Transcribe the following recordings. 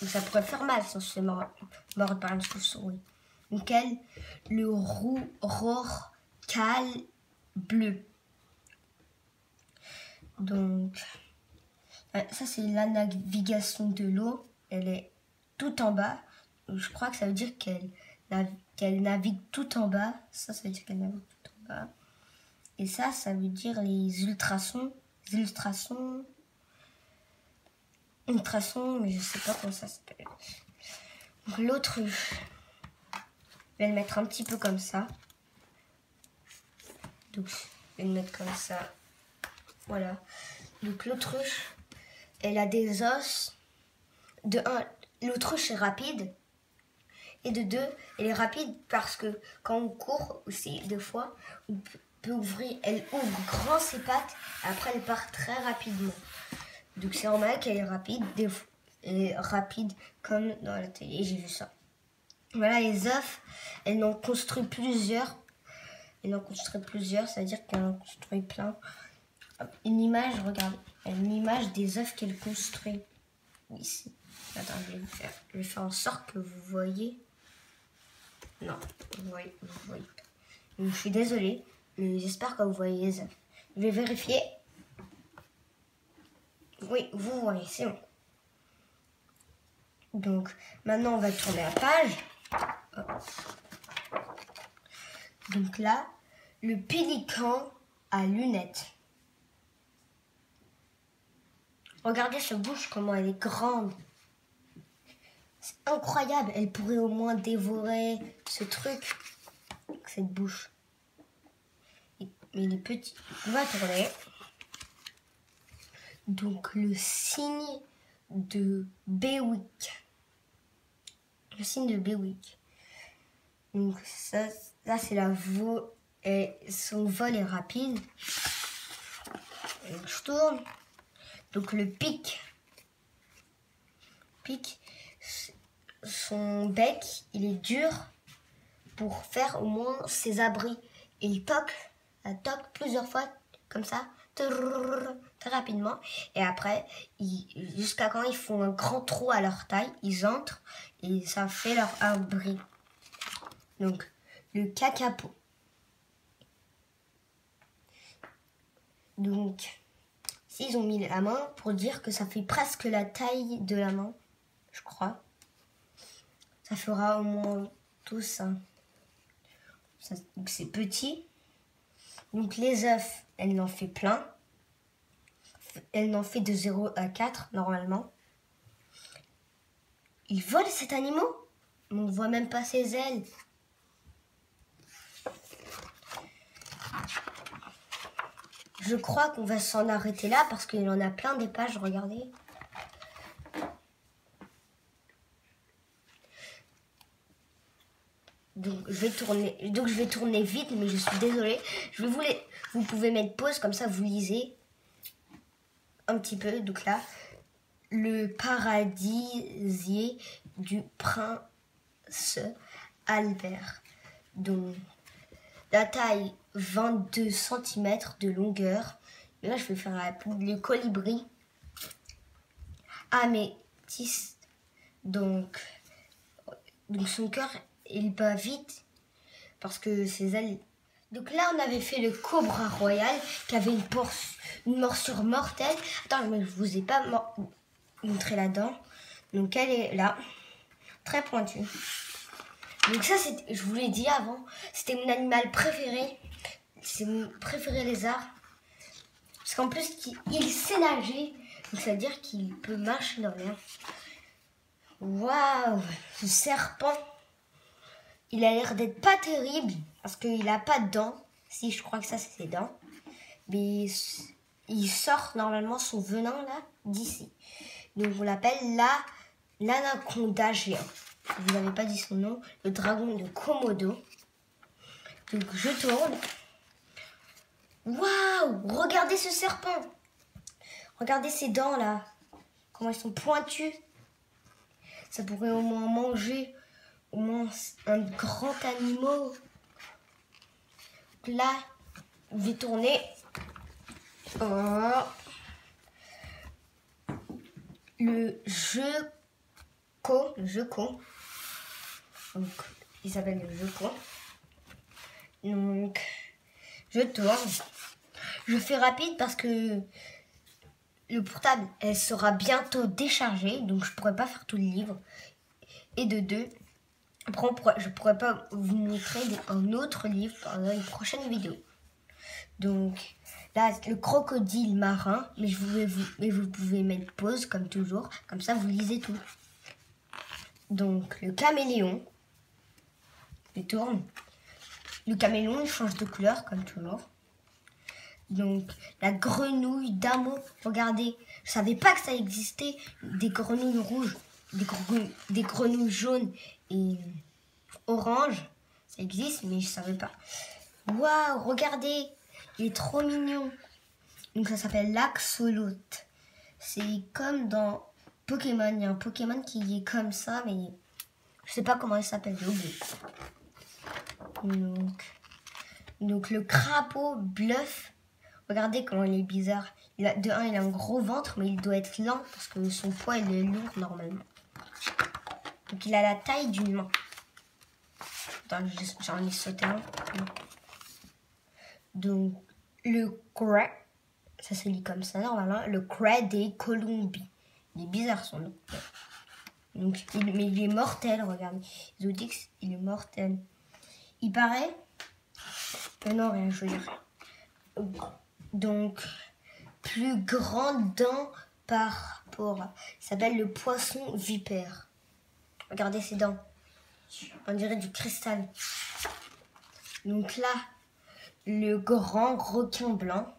Donc ça pourrait faire mal si on se fait mordre par une chauve-souris. Donc elle, le rorqual bleu. Donc ça c'est la navigation de l'eau. Elle est tout en bas. Donc, je crois que ça veut dire qu'elle navigue tout en bas. Ça veut dire qu'elle navigue tout en bas. Et ça veut dire les ultrasons, mais je sais pas comment ça s'appelle. Donc l'autruche, je vais le mettre un petit peu comme ça. Donc je vais le mettre comme ça. Voilà. Donc l'autruche, elle a des os. De 1, l'autruche est rapide. Et de 2, elle est rapide parce que quand on court aussi, des fois, on peut ouvrir, elle ouvre grand ses pattes, après elle part très rapidement. Donc c'est normal qu'elle est rapide, comme dans la télé, j'ai vu ça. Voilà, les œufs, elle en construit plusieurs. Ça veut dire qu'elle en construit plein. Une image, regardez, une image des œufs qu'elle construit. Ici. Attends, je vais faire en sorte que vous voyez. Non, vous voyez pas. Donc, je suis désolée, mais j'espère que vous voyez les œufs. Je vais vérifier. Oui, vous voyez, c'est bon. Donc, maintenant, on va tourner la page. Donc là, le pélican à lunettes. Regardez sa bouche, comment elle est grande. C'est incroyable. Elle pourrait au moins dévorer ce truc. Cette bouche. Mais il est petit. On va tourner. Donc, le signe de Bewick. Le signe de Bewick. Donc, ça c'est la veau. Et son vol est rapide. Donc, je tourne. Donc, le pic. Son bec, il est dur pour faire au moins ses abris. Et il toque plusieurs fois, comme ça, très rapidement. Et après, jusqu'à quand ils font un grand trou à leur taille, ils entrent et ça fait leur abri. Donc, le kakapo. Donc, s'ils ont mis la main pour dire que ça fait presque la taille de la main, je crois. Ça fera au moins tout ça. C'est petit. Donc les œufs, elle en fait plein. Elle en fait de 0 à 4 normalement. Il vole cet animal. On ne voit même pas ses ailes. Je crois qu'on va s'en arrêter là parce qu'il en a plein des pages, regardez. Donc je vais tourner vite, mais je suis désolée. Vous pouvez mettre pause, comme ça vous lisez un petit peu. Donc là, le paradisier du prince Albert. Donc la taille 22 cm de longueur. Et là je vais faire le colibri améthyste. Donc son cœur il bat vite parce que ses ailes. Donc là, on avait fait le cobra royal qui avait une morsure mortelle. Attends, mais je vous ai pas montré la dent. Donc elle est là, très pointue. Donc ça, je vous l'ai dit avant, c'était mon animal préféré. C'est mon préféré lézard. Parce qu'en plus, il sait nager. Donc ça veut dire qu'il peut marcher dans l'air. Waouh, ce serpent. Il a l'air d'être pas terrible parce qu'il a pas de dents. Si, je crois que ça, c'est ses dents. Mais il sort normalement son venin là, d'ici. Donc on l'appelle l'anaconda géant. Vous n'avez pas dit son nom. Le dragon de Komodo. Donc je tourne. Waouh! Regardez ce serpent. Regardez ses dents là. Comment elles sont pointues. Ça pourrait au moins manger au moins un grand animal. Là, je vais tourner. Le jeu Co, le jeu Co. Donc, il s'appelle le jeu Co. Donc, je tourne. Je fais rapide parce que le portable, elle sera bientôt déchargée. Donc, je pourrai pas faire tout le livre. Et de deux, je pourrais pas vous montrer un autre livre pendant une prochaine vidéo. Donc, là, le crocodile marin. Mais vous pouvez mettre pause comme toujours. Comme ça, vous lisez tout. Donc, le caméléon. Je tourne. Le caméléon, il change de couleur, comme toujours. Donc, la grenouille d'amour. Regardez, je savais pas que ça existait. Des grenouilles rouges, des grenouilles jaunes et oranges. Ça existe, mais je savais pas. Waouh, regardez, il est trop mignon. Donc, ça s'appelle l'axolot. C'est comme dans Pokémon. Il y a un Pokémon qui est comme ça, mais je sais pas comment il s'appelle. J'ai oublié. Donc le crapaud bluff, regardez comment il est bizarre. Il a un gros ventre, mais il doit être lent parce que son poids il est lourd normalement. Donc il a la taille d'une main. Attends, j'en ai sauté un. Donc le crabe, ça se lit comme ça normalement, le crabe des Colombies. Il est bizarre son nom. Donc, mais il est mortel, regardez. Zodix, il est mortel. Il paraît... non, rien, je veux dire. Donc, plus grande dent par rapport... Il s'appelle le poisson vipère. Regardez ses dents. On dirait du cristal. Donc là, le grand requin blanc.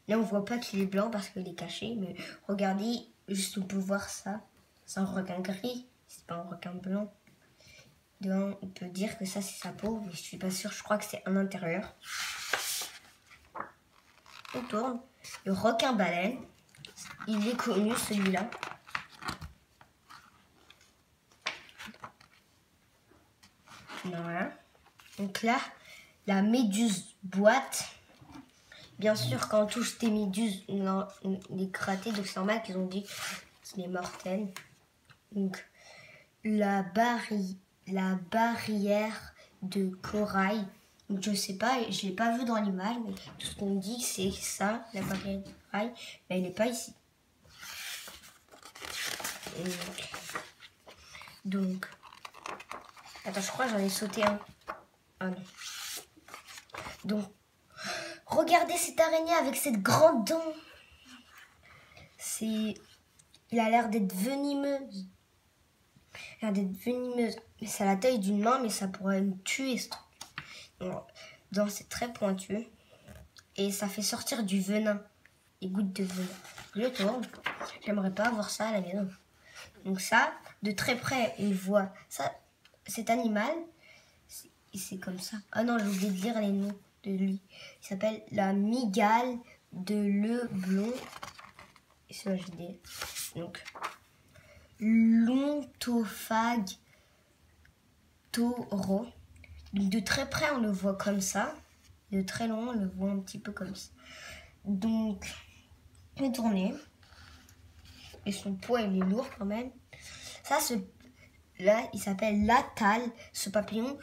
Là, on voit pas qu'il est blanc parce qu'il est caché. Mais regardez, juste on peut voir ça. C'est un requin gris. C'est pas un requin blanc. Donc, on peut dire que ça, c'est sa peau, mais je suis pas sûre. Je crois que c'est un intérieur. On tourne. Le requin-baleine. Il est connu, celui-là. Voilà. Donc là, la méduse boîte. Bien sûr, quand on touche des méduses, on est gratté. Donc, c'est normal qu'ils ont dit qu'il est mortel. Donc, la barrière de corail. Donc, je sais pas, je l'ai pas vu dans l'image, mais tout ce qu'on dit, c'est ça, la barrière de corail. Mais elle n'est pas ici. Donc, attends, je crois que j'en ai sauté un. Ah non. Donc, regardez cette araignée avec cette grande dent. Il a l'air d'être venimeuse. Mais c'est la taille d'une main, mais ça pourrait me tuer ce truc. Donc c'est très pointu. Et ça fait sortir du venin. Des gouttes de venin. Je tourne. J'aimerais pas avoir ça à la maison. Donc ça, de très près, on voit ça. Cet animal, c'est comme ça. Ah non, j'ai oublié de lire les noms de lui. Il s'appelle la mygale de Leblon. Et c'est HD. Donc, l'ontophage taureau. Donc, de très près, on le voit comme ça. De très loin, on le voit un petit peu comme ça. Donc, je vais tourner. Et son poids, il est lourd quand même. Ça, là, il s'appelle l'atale. Ce papillon,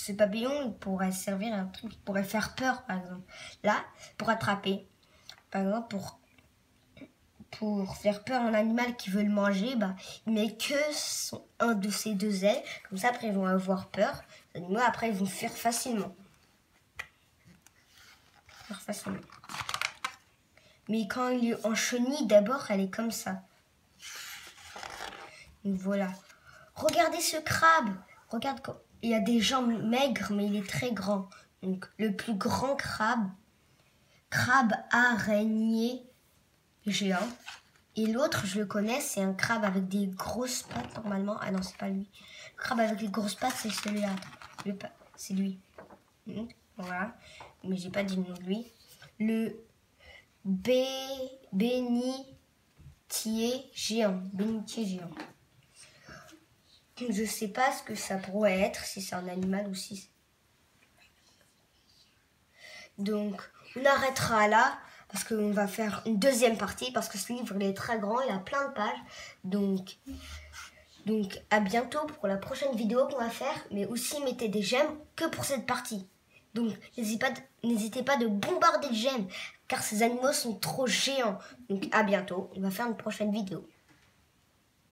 il pourrait servir à un truc. Il pourrait faire peur, par exemple. Là, pour attraper. Par exemple, pour faire peur à un animal qui veut le manger, il met que un de ses deux ailes. Comme ça, après, ils vont avoir peur. Les animaux, après, ils vont fuir facilement. Mais quand il est en chenille, d'abord, elle est comme ça. Donc voilà. Regardez ce crabe. Regarde, il a des jambes maigres, mais il est très grand. Donc, le plus grand crabe araignée géant. Et l'autre, je le connais, c'est un crabe avec des grosses pattes normalement. Ah non, c'est pas lui. Le crabe avec les grosses pattes, c'est celui-là. C'est lui. Voilà. Mais j'ai pas dit le nom de lui. Le bénitier géant. Je sais pas ce que ça pourrait être, si c'est un animal ou si... Donc, on arrêtera là. Parce qu'on va faire une deuxième partie. Parce que ce livre, il est très grand. Il a plein de pages. Donc, Donc à bientôt pour la prochaine vidéo qu'on va faire, mais aussi mettez des j'aime que pour cette partie. Donc n'hésitez pas de bombarder de j'aime, car ces animaux sont trop géants. Donc à bientôt, on va faire une prochaine vidéo.